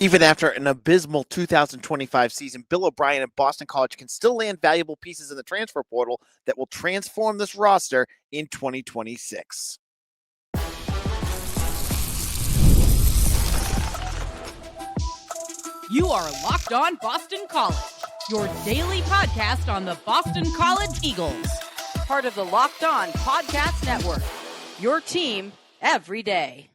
Even after an abysmal 2025 season, Bill O'Brien and Boston College can still land valuable pieces in the transfer portal that will transform this roster in 2026. You are Locked On Boston College, your daily podcast on the Boston College Eagles. Part of the Locked On Podcast Network, your team every day.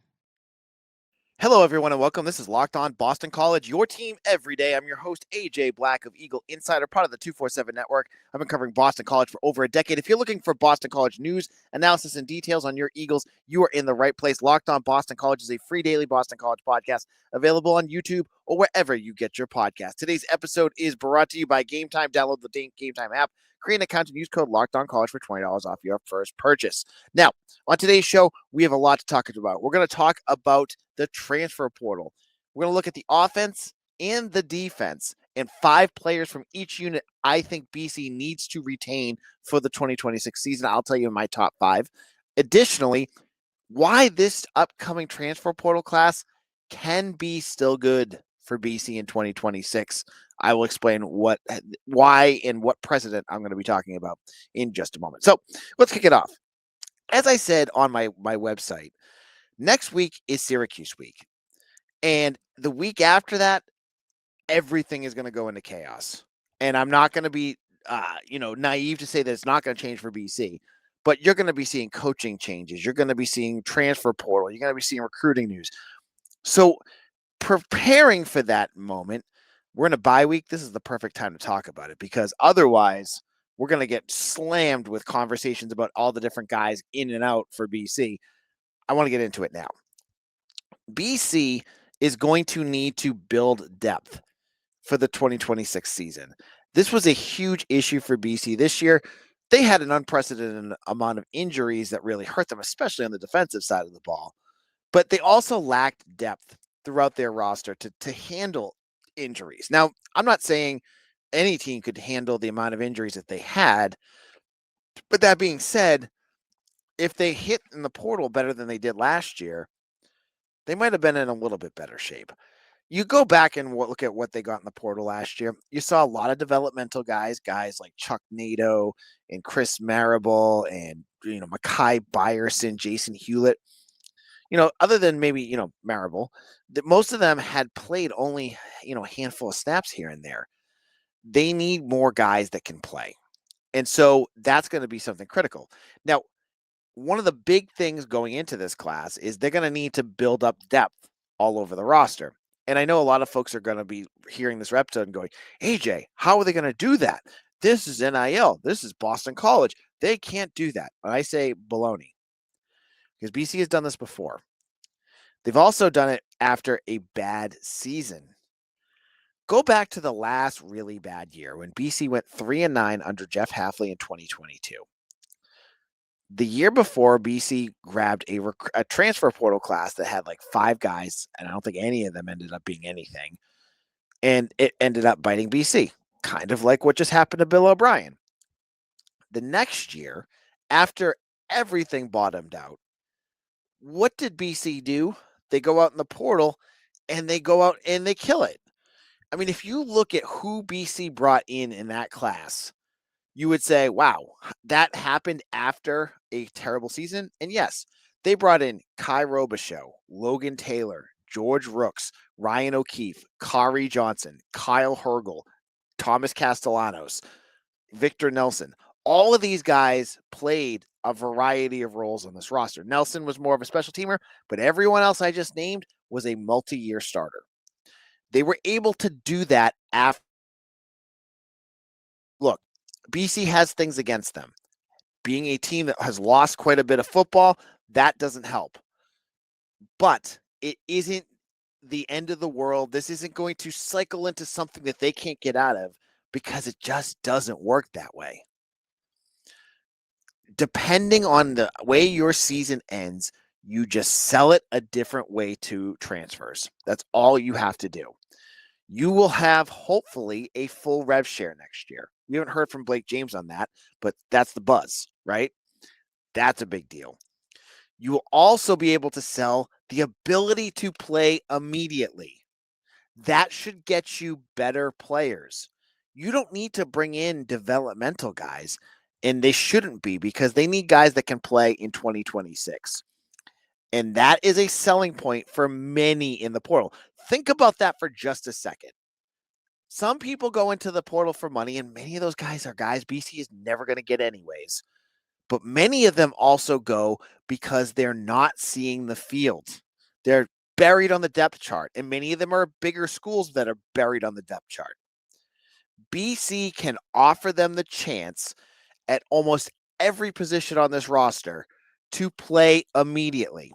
Hello, everyone, and welcome. This is Locked On Boston College, your team every day. I'm your host, AJ Black of Eagle Insider, part of the 247 Network. I've been covering Boston College for over a decade. If you're looking for Boston College news, analysis, and details on your Eagles, you are in the right place. Locked On Boston College is a free daily Boston College podcast available on YouTube or wherever you get your podcast. Today's episode is brought to you by Game Time. Download the Game Time app, create an account, and use code LOCKEDONCollege for $20 off your first purchase. Now, on today's show, we have a lot to talk about. We're going to talk about the transfer portal. We're going to look at the offense and the defense and 5 players from each unit I think BC needs to retain for the 2026 season. I'll tell you my top 5. Additionally, why this upcoming transfer portal class can be still good for BC in 2026. I will explain why and what precedent I'm going to be talking about in just a moment. So let's kick it off. As I said on my website, next week is Syracuse week. And the week after that, everything is going to go into chaos. And I'm not going to be, naive to say that it's not going to change for BC. But you're going to be seeing coaching changes. You're going to be seeing transfer portal. You're going to be seeing recruiting news. So preparing for that moment, we're in a bye week. This is the perfect time to talk about it because otherwise we're going to get slammed with conversations about all the different guys in and out for BC. I want to get into it now. BC is going to need to build depth for the 2026 season. This was a huge issue for BC this year. They had an unprecedented amount of injuries that really hurt them, especially on the defensive side of the ball. But they also lacked depth throughout their roster to handle injuries. Now, I'm not saying any team could handle the amount of injuries that they had. But that being said, if they hit in the portal better than they did last year, they might have been in a little bit better shape. You go back and look at what they got in the portal last year. You saw a lot of developmental guys like Chuck Nadeau and Chris Marable and, Makai Byerson, Jason Hewlett. Other than maybe, Marable, that most of them had played only, a handful of snaps here and there. They need more guys that can play. And so that's going to be something critical. Now, one of the big things going into this class is they're going to need to build up depth all over the roster. And I know a lot of folks are going to be hearing this episode and going, AJ, how are they going to do that? This is NIL. This is Boston College. They can't do that. And I say baloney because BC has done this before. They've also done it after a bad season. Go back to the last really bad year when BC went 3-9 under Jeff Hafley in 2022. The year before, BC grabbed a transfer portal class that had like 5 guys, and I don't think any of them ended up being anything. And it ended up biting BC, kind of like what just happened to Bill O'Brien. The next year, after everything bottomed out, what did BC do? They go out in the portal, and they go out and they kill it. I mean, if you look at who BC brought in that class, you would say, wow, that happened after a terrible season. And yes, they brought in Kai Robichaux, Logan Taylor, George Rooks, Ryan O'Keefe, Kari Johnson, Kyle Hergel, Thomas Castellanos, Victor Nelson. All of these guys played a variety of roles on this roster. Nelson was more of a special teamer, but everyone else I just named was a multi-year starter. They were able to do that after. Look, BC has things against them. Being a team that has lost quite a bit of football, that doesn't help. But it isn't the end of the world. This isn't going to cycle into something that they can't get out of because it just doesn't work that way. Depending on the way your season ends, you just sell it a different way to transfers. That's all you have to do. You will have, hopefully, a full rev share next year. We haven't heard from Blake James on that, but that's the buzz, right? That's a big deal. You will also be able to sell the ability to play immediately. That should get you better players. You don't need to bring in developmental guys, and they shouldn't be, because they need guys that can play in 2026. And that is a selling point for many in the portal. Think about that for just a second. Some people go into the portal for money, and many of those guys are guys BC is never going to get anyways. But many of them also go because they're not seeing the field. They're buried on the depth chart, and many of them are bigger schools that are buried on the depth chart. BC can offer them the chance at almost every position on this roster to play immediately,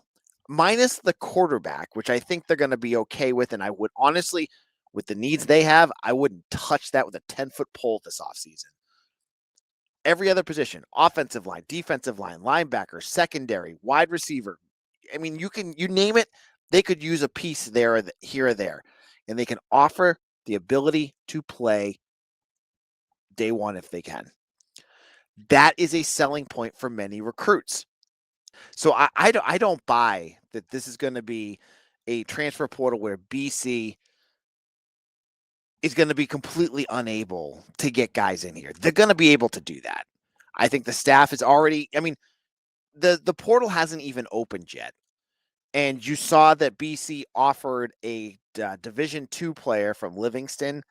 minus the quarterback, which I think they're going to be okay with. And I would honestly, with the needs they have, I wouldn't touch that with a 10-foot pole this offseason. Every other position, offensive line, defensive line, linebacker, secondary, wide receiver. I mean, you name it, they could use a piece there or here or there, and they can offer the ability to play day one if they can. That is a selling point for many recruits. So I don't buy that this is going to be a transfer portal where BC is going to be completely unable to get guys in here. They're going to be able to do that. I think the staff is already, I mean, the portal hasn't even opened yet. And you saw that BC offered a Division II player from Livingston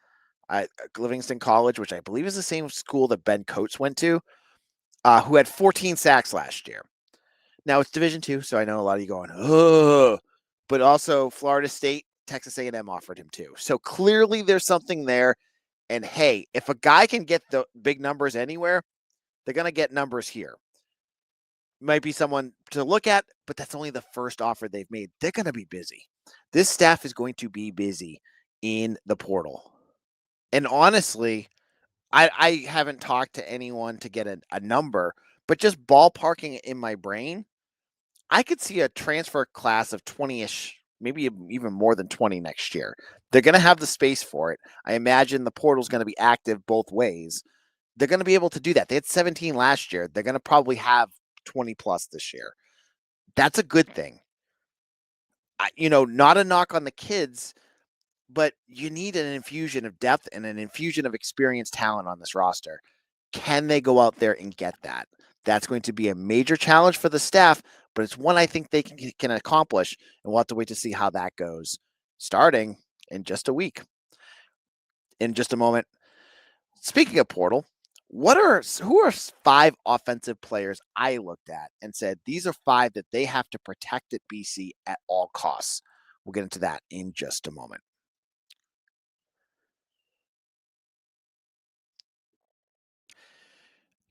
College, which I believe is the same school that Ben Coates went to, who had 14 sacks last year. Now it's Division II, so I know a lot of you going, oh, but also Florida State, Texas A&M offered him too. So clearly there's something there. And hey, if a guy can get the big numbers anywhere, they're going to get numbers here. Might be someone to look at, but that's only the first offer they've made. They're going to be busy. This staff is going to be busy in the portal. And honestly, I haven't talked to anyone to get a number, but just ballparking it in my brain, I could see a transfer class of 20-ish, maybe even more than 20 next year. They're going to have the space for it. I imagine the portal is going to be active both ways. They're going to be able to do that. They had 17 last year. They're going to probably have 20 plus this year. That's a good thing. Not a knock on the kids, but you need an infusion of depth and an infusion of experienced talent on this roster. Can they go out there and get that? That's going to be a major challenge for the staff, but it's one I think they can accomplish, and we'll have to wait to see how that goes starting in just a week. In just a moment. Speaking of portal, who are 5 offensive players I looked at and said these are 5 that they have to protect at BC at all costs? We'll get into that in just a moment.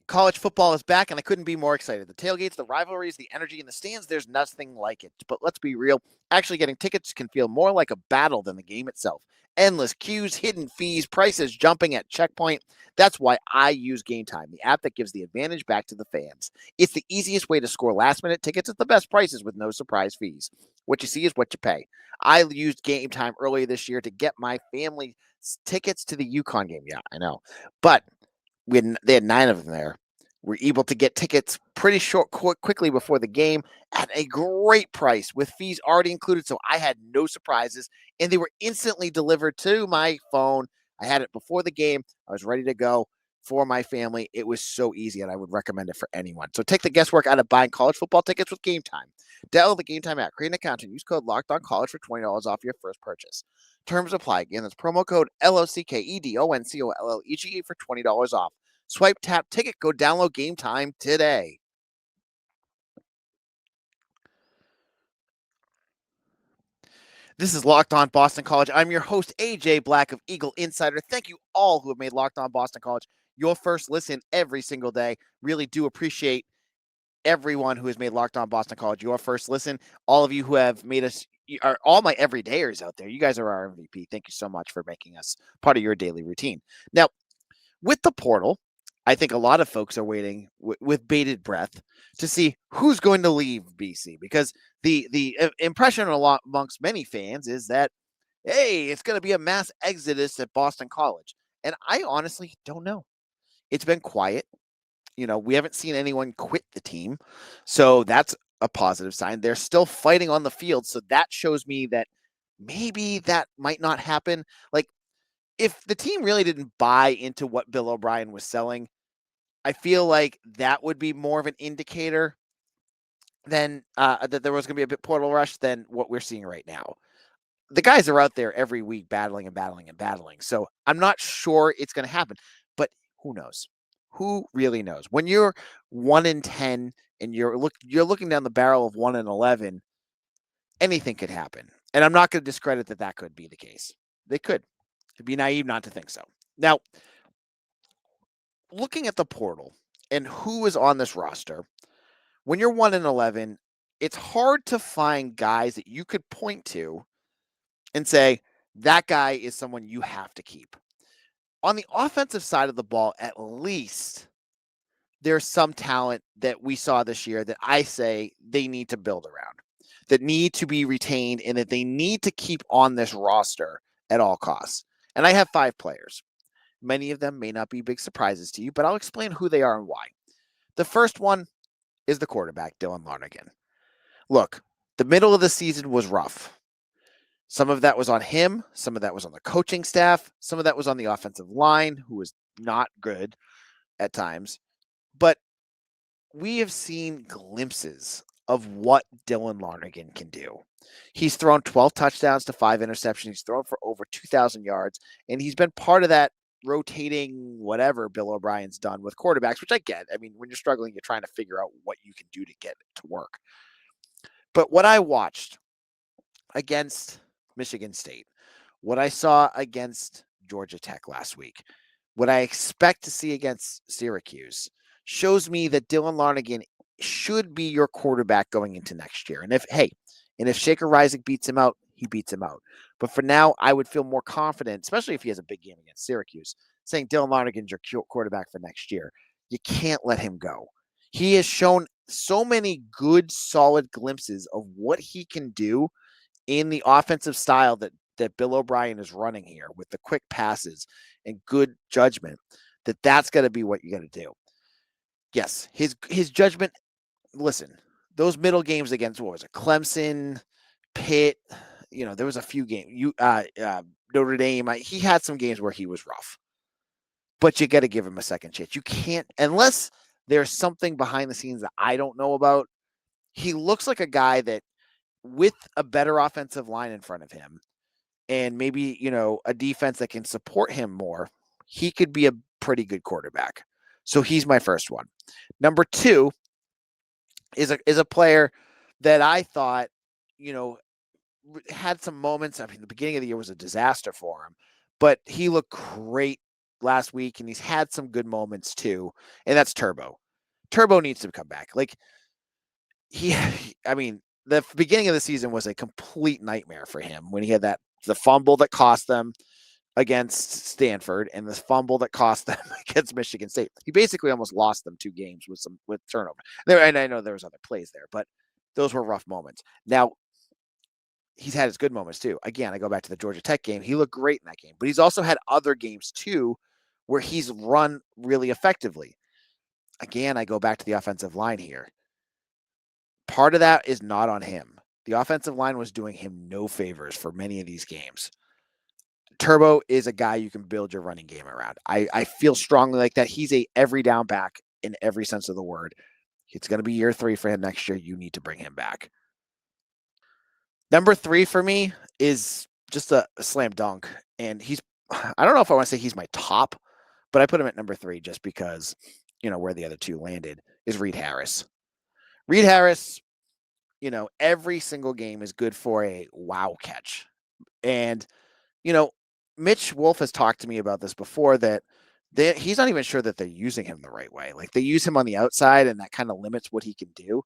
College football is back, and I couldn't be more excited. The tailgates, the rivalries, the energy in the stands, there's nothing like it. But let's be real, actually getting tickets can feel more like a battle than the game itself. Endless queues, hidden fees, prices jumping at checkpoint. That's why I use Game Time, the app that gives the advantage back to the fans. It's the easiest way to score last-minute tickets at the best prices with no surprise fees. What you see is what you pay. I used Game Time earlier this year to get my family tickets to the UConn game. Yeah, I know. But they had 9 of them there. We're able to get tickets pretty quickly before the game at a great price with fees already included. So I had no surprises, and they were instantly delivered to my phone. I had it before the game. I was ready to go for my family. It was so easy, and I would recommend it for anyone. So take the guesswork out of buying college football tickets with Game Time. Download the Game Time app, create an account, and use code LOCKEDONCollege for $20 off your first purchase. Terms apply. Again, that's promo code LOCKEDONCOLLEGE for $20 off. Swipe, tap, ticket, go download Game Time today. This is Locked On Boston College. I'm your host, AJ Black of Eagle Insider. Thank you all who have made Locked On Boston College your first listen every single day. Really do appreciate everyone who has made Locked On Boston College your first listen. All of you who have made us, are all my everydayers out there. You guys are our MVP. Thank you so much for making us part of your daily routine. Now, with the portal, I think a lot of folks are waiting with bated breath to see who's going to leave BC, because the impression amongst many fans is that, hey, it's going to be a mass exodus at Boston College. And I honestly don't know. It's been quiet. We haven't seen anyone quit the team. So that's a positive sign. They're still fighting on the field. So that shows me that maybe that might not happen. Like, if the team really didn't buy into what Bill O'Brien was selling, I feel like that would be more of an indicator than that there was going to be a bit portal rush than what we're seeing right now. The guys are out there every week battling and battling and battling. So I'm not sure it's going to happen, but who knows? Who really knows? When you're 1-10 and you're looking down the barrel of 1-11, anything could happen. And I'm not going to discredit that could be the case. They could. It'd be naive not to think so. Now, looking at the portal and who is on this roster, when you're 1-11, it's hard to find guys that you could point to and say, that guy is someone you have to keep. On the offensive side of the ball, at least there's some talent that we saw this year that I say they need to build around, that need to be retained, and that they need to keep on this roster at all costs. And I have 5 players. Many of them may not be big surprises to you, but I'll explain who they are and why. The first one is the quarterback, Dylan Lonergan. Look, the middle of the season was rough. Some of that was on him. Some of that was on the coaching staff. Some of that was on the offensive line, who was not good at times. But we have seen glimpses of what Dylan Lonergan can do. He's thrown 12 touchdowns to 5 interceptions. He's thrown for over 2,000 yards, and he's been part of that rotating whatever Bill O'Brien's done with quarterbacks, which I get. I mean, when you're struggling, you're trying to figure out what you can do to get it to work. But what I watched against Michigan State, what I saw against Georgia Tech last week, what I expect to see against Syracuse, shows me that Dylan Lonergan should be your quarterback going into next year. And if Shaker Rising beats him out, he beats him out. But for now, I would feel more confident, especially if he has a big game against Syracuse, saying Dylan Lonergan's your quarterback for next year. You can't let him go. He has shown so many good, solid glimpses of what he can do in the offensive style that Bill O'Brien is running here with the quick passes and good judgment, that's got to be what you got to do. Yes, his judgment. Listen, those middle games against what was it, Clemson, Pitt. There was a few games. Notre Dame. He had some games where he was rough, but you got to give him a second chance. You can't unless there's something behind the scenes that I don't know about. He looks like a guy that, with a better offensive line in front of him, and maybe a defense that can support him more, he could be a pretty good quarterback. So he's my first one. Number 2 is a player that I thought, had some moments. I mean, the beginning of the year was a disaster for him, but he looked great last week, and he's had some good moments too. And that's Turbo. Turbo needs to come back. Like the beginning of the season was a complete nightmare for him when he had the fumble that cost them against Stanford and the fumble that cost them against Michigan State. He basically almost lost them 2 games with turnover. And I know there was other plays there, but those were rough moments. Now, he's had his good moments too. Again, I go back to the Georgia Tech game. He looked great in that game, but he's also had other games too where he's run really effectively. Again, I go back to the offensive line here. Part of that is not on him. The offensive line was doing him no favors for many of these games. Turbo is a guy you can build your running game around. I feel strongly like that. He's a every down back in every sense of the word. It's going to be year 3 for him next year. You need to bring him back. Number 3 for me is just a slam dunk. And I don't know if I want to say he's my top, but I put him at number 3 just because, where the other 2 landed is Reed Harris. Reed Harris, every single game is good for a wow catch. And, Mitch Wolf has talked to me about this before, that he's not even sure that they're using him the right way. Like, they use him on the outside, and that kind of limits what he can do.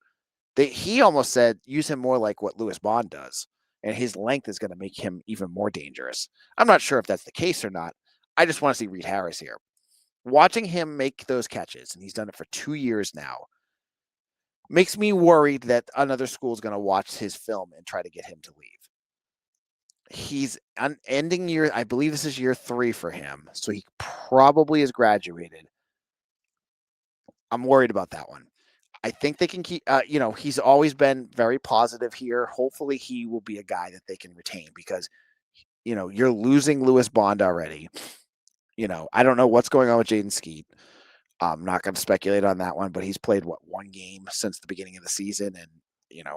He almost said use him more like what Lewis Bond does, and his length is going to make him even more dangerous. I'm not sure if that's the case or not. I just want to see Reed Harris here. Watching him make those catches, and he's done it for 2 years now, makes me worried that another school is going to watch his film and try to get him to leave. He's ending year, I believe this is year 3 for him, so he probably has graduated. I'm worried about that one. I think they can keep, he's always been very positive here. Hopefully he will be a guy that they can retain because, you're losing Lewis Bond already. I don't know what's going on with Jaden Skeet. I'm not going to speculate on that one, but he's played one game since the beginning of the season, and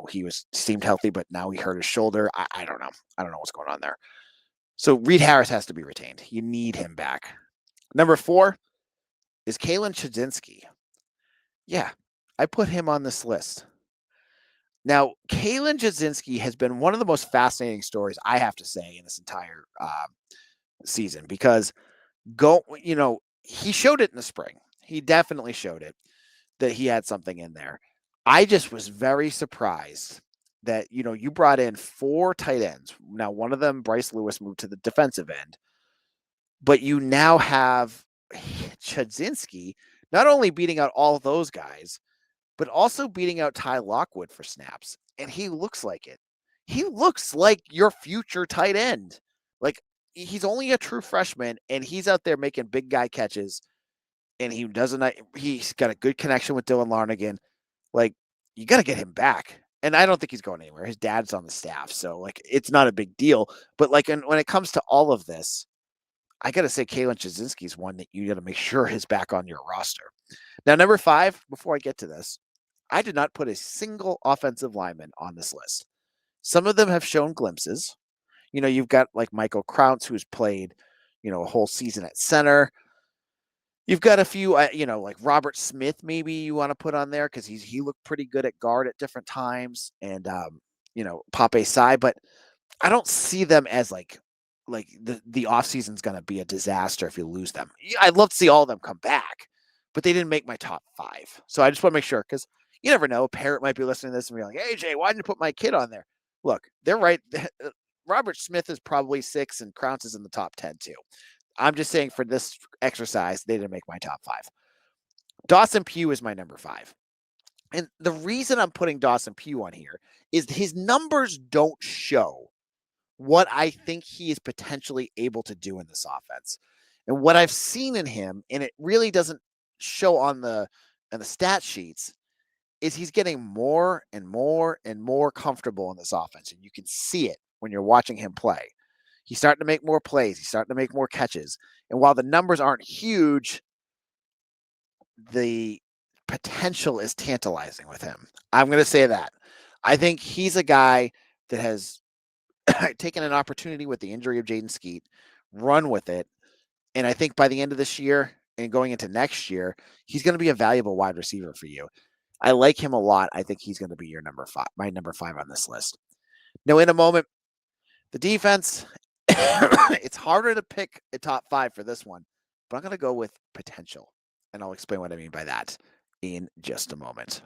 he seemed healthy, but now he hurt his shoulder. I don't know. I don't know what's going on there. So Reed Harris has to be retained. You need him back. Number 4 is Kaelan Chudzinski. Yeah, I put him on this list. Now, Kaelan Chudzinski has been one of the most fascinating stories, I have to say, in this entire season because he showed it in the spring. He definitely showed it that he had something in there. I just was very surprised that, you brought in 4 tight ends. Now, one of them, Bryce Lewis, moved to the defensive end, but you now have Chudzinski not only beating out all those guys, but also beating out Ty Lockwood for snaps. And he looks like it. He looks like your future tight end. Like, he's only a true freshman, and he's out there making big guy catches. And he's got a good connection with Dylan Lonergan. Like, you got to get him back. And I don't think he's going anywhere. His dad's on the staff. So, like, it's not a big deal. But, like, when it comes to all of this, I got to say Kaelan Chudzinski is one that you got to make sure is back on your roster. Now, number 5, before I get to this, I did not put a single offensive lineman on this list. Some of them have shown glimpses. You've got like Michael Krauts, who's played, a whole season at center. You've got a few, like Robert Smith, maybe you want to put on there because he looked pretty good at guard at different times, and Pape Sai, but I don't see them as like the offseason's going to be a disaster if you lose them. I'd love to see all of them come back, but they didn't make my top 5. So I just want to make sure because you never know. A parent might be listening to this and be like, "Hey, Jay, why didn't you put my kid on there?" Look, they're right. Robert Smith is probably 6, and Krauts is in the top 10 too. I'm just saying for this exercise, they didn't make my top 5. Dawson Pough is my number 5. And the reason I'm putting Dawson Pough on here is his numbers don't show what I think he is potentially able to do in this offense. And what I've seen in him, and it really doesn't show on the stat sheets, is he's getting more and more and more comfortable in this offense. And you can see it when you're watching him play. He's starting to make more plays. He's starting to make more catches. And while the numbers aren't huge, the potential is tantalizing with him. I'm going to say that. I think he's a guy that has taken an opportunity with the injury of Jaden Skeet, run with it. And I think by the end of this year and going into next year, he's going to be a valuable wide receiver for you. I like him a lot. I think he's going to be your number 5, my number 5 on this list. Now, in a moment, the defense, it's harder to pick a top 5 for this one, but I'm going to go with potential. And I'll explain what I mean by that in just a moment.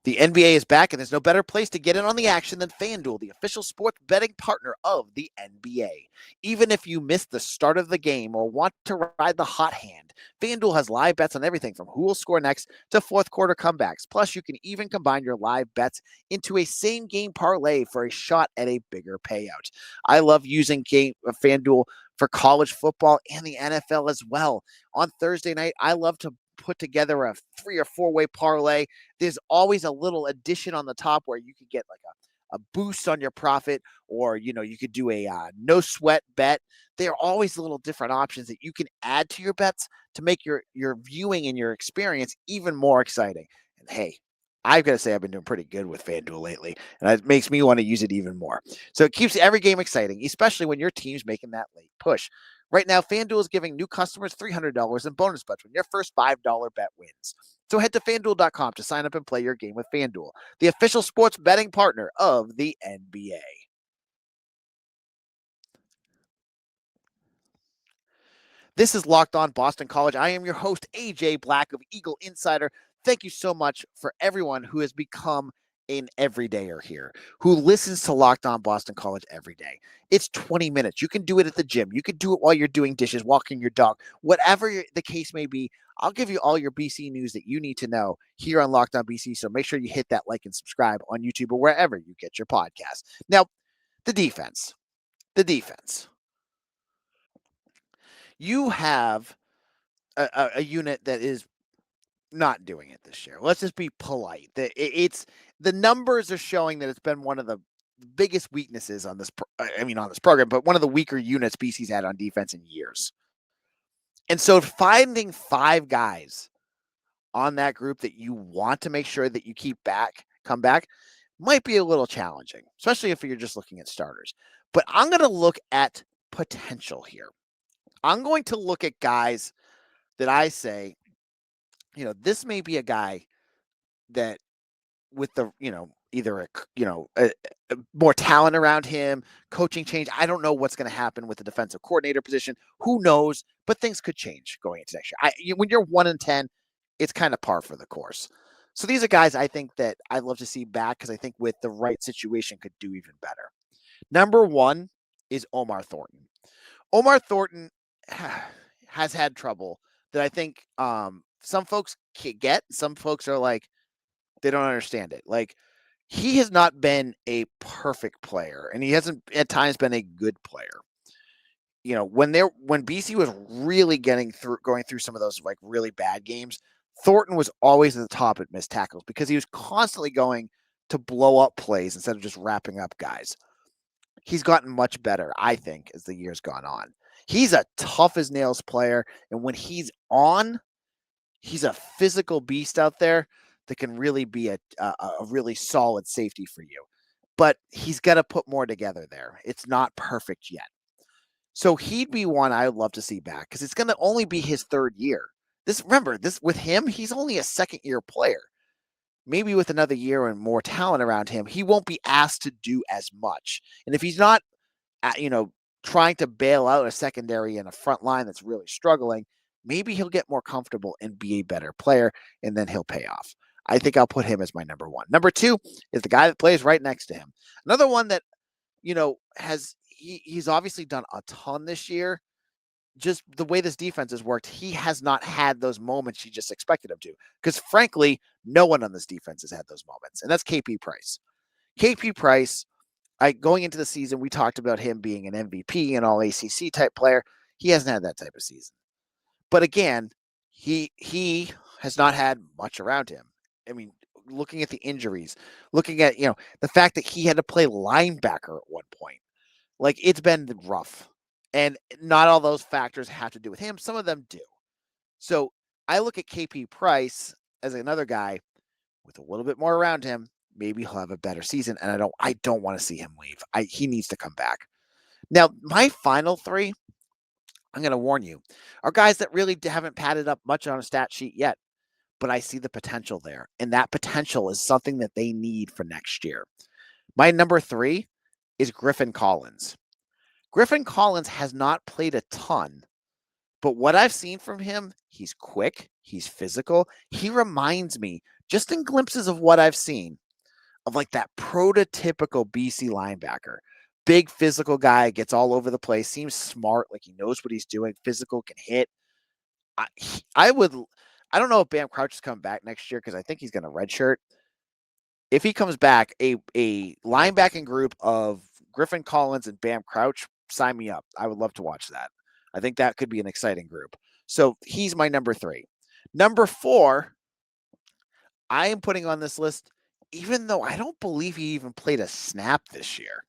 The NBA is back, and there's no better place to get in on the action than FanDuel, the official sports betting partner of the NBA. Even if you missed the start of the game or want to ride the hot hand, FanDuel has live bets on everything from who will score next to fourth quarter comebacks. Plus, you can even combine your live bets into a same-game parlay for a shot at a bigger payout. I love using FanDuel for college football and the NFL as well. On Thursday night, I love to put together a 3 or 4-way parlay. There's always a little addition on the top where you could get like a boost on your profit, or you could do a no sweat bet. There are always little different options that you can add to your bets to make your viewing and your experience even more exciting. And hey, I've got to say I've been doing pretty good with FanDuel lately, and it makes me want to use it even more. So it keeps every game exciting, especially when your team's making that late push. Right now, FanDuel is giving new customers $300 in bonus bets when your first $5 bet wins. So head to FanDuel.com to sign up and play your game with FanDuel, the official sports betting partner of the NBA. This is Locked On Boston College. I am your host, AJ Black of Eagle Insider. Thank you so much for everyone who has become an everydayer here, who listens to Locked On Boston College every day. It's 20 minutes. You can do it at the gym. You can do it while you're doing dishes, walking your dog, whatever the case may be. I'll give you all your BC news that you need to know here on Locked On BC. So make sure you hit that like and subscribe on YouTube or wherever you get your podcast. Now, the defense. You have a unit that is not doing it this year. Let's just be polite. It's the numbers are showing that it's been one of the biggest weaknesses on this. On this program, but one of the weaker units BC's had on defense in years. And so finding 5 guys on that group that you want to make sure that you come back, might be a little challenging, especially if you're just looking at starters. But I'm going to look at potential here. I'm going to look at guys that I say, this may be a guy that with the, either a more talent around him, coaching change. I don't know what's going to happen with the defensive coordinator position. Who knows? But things could change going into next year. When you're 1-10, it's kind of par for the course. So these are guys I think that I'd love to see back because I think with the right situation could do even better. Number 1 is Omar Thornton. Omar Thornton has had trouble that I think some folks get. Some folks are like, they don't understand it. Like, he has not been a perfect player, and he hasn't at times been a good player. When BC was really going through some of those like really bad games, Thornton was always at the top at missed tackles because he was constantly going to blow up plays instead of just wrapping up guys. He's gotten much better, I think, as the year's gone on. He's a tough as nails player, and when he's on, he's a physical beast out there that can really be a really solid safety for you. But he's got to put more together there. It's not perfect yet. So he'd be one I would love to see back because it's going to only be his 3rd year. This with him, he's only a 2nd-year player. Maybe with another year and more talent around him, he won't be asked to do as much. And if he's not, trying to bail out a secondary and a front line that's really struggling, maybe he'll get more comfortable and be a better player, and then he'll pay off. I think I'll put him as my number 1. Number 2 is the guy that plays right next to him. Another one that, he's obviously done a ton this year. Just the way this defense has worked, he has not had those moments you just expected him to. Because frankly, no one on this defense has had those moments, and that's KP Price. KP Price, going into the season, we talked about him being an MVP and all ACC type player. He hasn't had that type of season. But again, he has not had much around him. Looking at the injuries, looking at, the fact that he had to play linebacker at one point, like it's been rough. And not all those factors have to do with him. Some of them do. So I look at KP Price as another guy with a little bit more around him. Maybe he'll have a better season. And I don't want to see him leave. He needs to come back. Now, my final 3, I'm going to warn you, are guys that really haven't padded up much on a stat sheet yet. But I see the potential there. And that potential is something that they need for next year. My number 3 is Griffin Collins. Griffin Collins has not played a ton, but what I've seen from him, he's quick, he's physical. He reminds me, just in glimpses of what I've seen, of like that prototypical BC linebacker. Big physical guy, gets all over the place, seems smart, like he knows what he's doing, physical, can hit. I don't know if Bam Crouch is coming back next year because I think he's going to redshirt. If he comes back, a linebacking group of Griffin Collins and Bam Crouch, sign me up. I would love to watch that. I think that could be an exciting group. So he's my number 3. Number 4, I am putting on this list, even though I don't believe he even played a snap this year.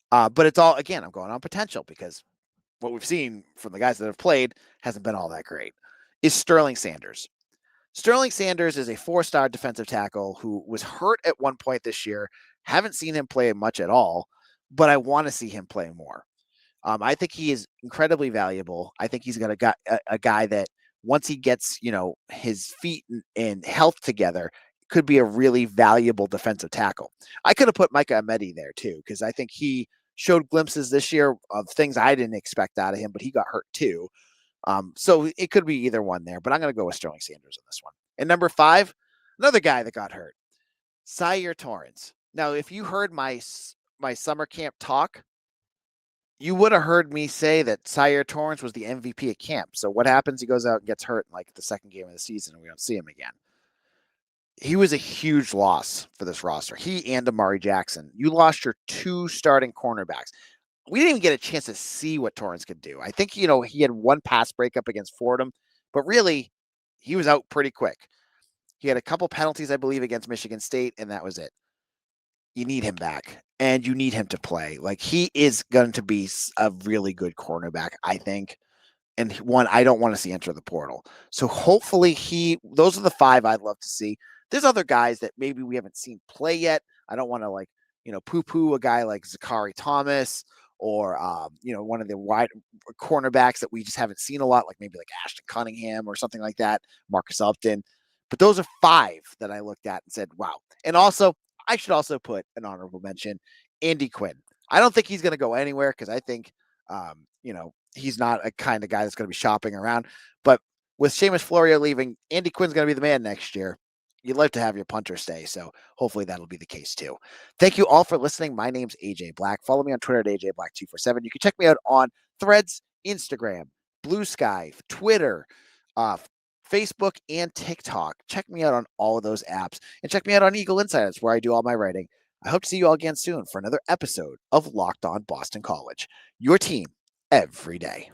But it's all, again, I'm going on potential because what we've seen from the guys that have played hasn't been all that great, is Sterling Sanders. Sterling Sanders is a 4-star defensive tackle who was hurt at one point this year. Haven't seen him play much at all, but I want to see him play more. I think he is incredibly valuable. I think he's got a guy that once he gets, his feet and health together, could be a really valuable defensive tackle. I could have put Micah Ahmedi there too, because I think he showed glimpses this year of things I didn't expect out of him, but he got hurt too. So it could be either one there, but I'm going to go with Sterling Sanders on this one. And number 5, another guy that got hurt, Syair Torrence. Now, if you heard my summer camp talk, you would have heard me say that Syair Torrence was the MVP at camp. So what happens? He goes out and gets hurt in like the second game of the season, and we don't see him again. He was a huge loss for this roster. He and Amari Jackson. You lost your 2 starting cornerbacks. We didn't even get a chance to see what Torrence could do. I think, he had one pass breakup against Fordham, but really, he was out pretty quick. He had a couple penalties, I believe, against Michigan State, and that was it. You need him back, and you need him to play. Like, he is going to be a really good cornerback, I think. And one I don't want to see enter the portal. So hopefully those are the 5 I'd love to see. There's other guys that maybe we haven't seen play yet. I don't want to poo-poo a guy like Zachary Thomas or one of the wide cornerbacks that we just haven't seen a lot, like maybe like Ashton Cunningham or something like that, Marcus Upton. But those are 5 that I looked at and said, wow. And also, I should also put an honorable mention, Andy Quinn. I don't think he's going to go anywhere because I think, he's not a kind of guy that's going to be shopping around. But with Seamus Florio leaving, Andy Quinn's going to be the man next year. You'd like to have your punter stay, so hopefully that'll be the case too. Thank you all for listening. My name's AJ Black. Follow me on Twitter at AJBlack247. You can check me out on Threads, Instagram, Blue Sky, Twitter, Facebook, and TikTok. Check me out on all of those apps. And check me out on Eagle Insiders, where I do all my writing. I hope to see you all again soon for another episode of Locked On Boston College, your team every day.